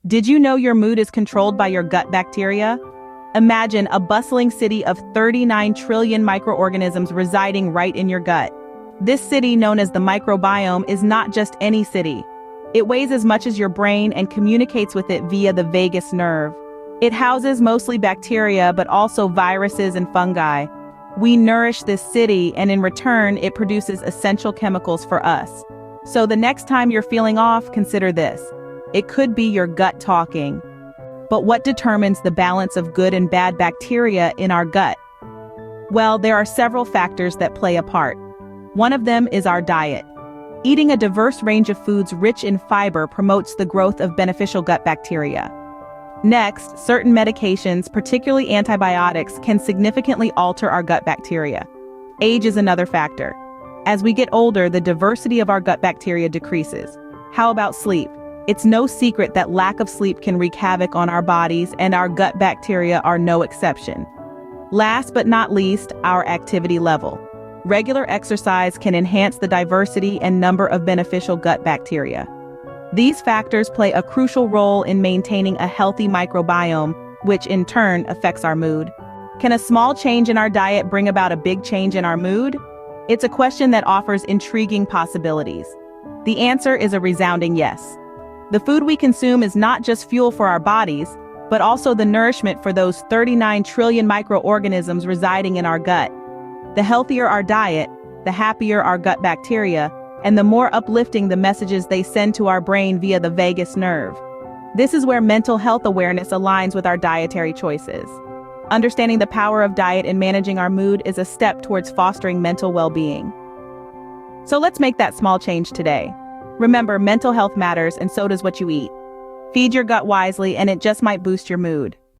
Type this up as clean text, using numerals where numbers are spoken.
Did you know your mood is controlled by your gut bacteria? Imagine a bustling city of 39 trillion microorganisms residing right in your gut. This city, known as the microbiome, is not just any city. It weighs as much as your brain and communicates with it via the vagus nerve. It houses mostly bacteria, but also viruses and fungi. We nourish this city, and in return, it produces essential chemicals for us. So the next time you're feeling off, consider this. It could be your gut talking. But what determines the balance of good and bad bacteria in our gut? Well, there are several factors that play a part. One of them is our diet. Eating a diverse range of foods rich in fiber promotes the growth of beneficial gut bacteria. Next, certain medications, particularly antibiotics, can significantly alter our gut bacteria. Age is another factor. As we get older, the diversity of our gut bacteria decreases. How about sleep? It's no secret that lack of sleep can wreak havoc on our bodies, and our gut bacteria are no exception. Last but not least, our activity level. Regular exercise can enhance the diversity and number of beneficial gut bacteria. These factors play a crucial role in maintaining a healthy microbiome, which in turn affects our mood. Can a small change in our diet bring about a big change in our mood? It's a question that offers intriguing possibilities. The answer is a resounding yes. The food we consume is not just fuel for our bodies, but also the nourishment for those 39 trillion microorganisms residing in our gut. The healthier our diet, the happier our gut bacteria, and the more uplifting the messages they send to our brain via the vagus nerve. This is where mental health awareness aligns with our dietary choices. Understanding the power of diet in managing our mood is a step towards fostering mental well-being. So let's make that small change today. Remember, mental health matters, and so does what you eat. Feed your gut wisely, and it just might boost your mood.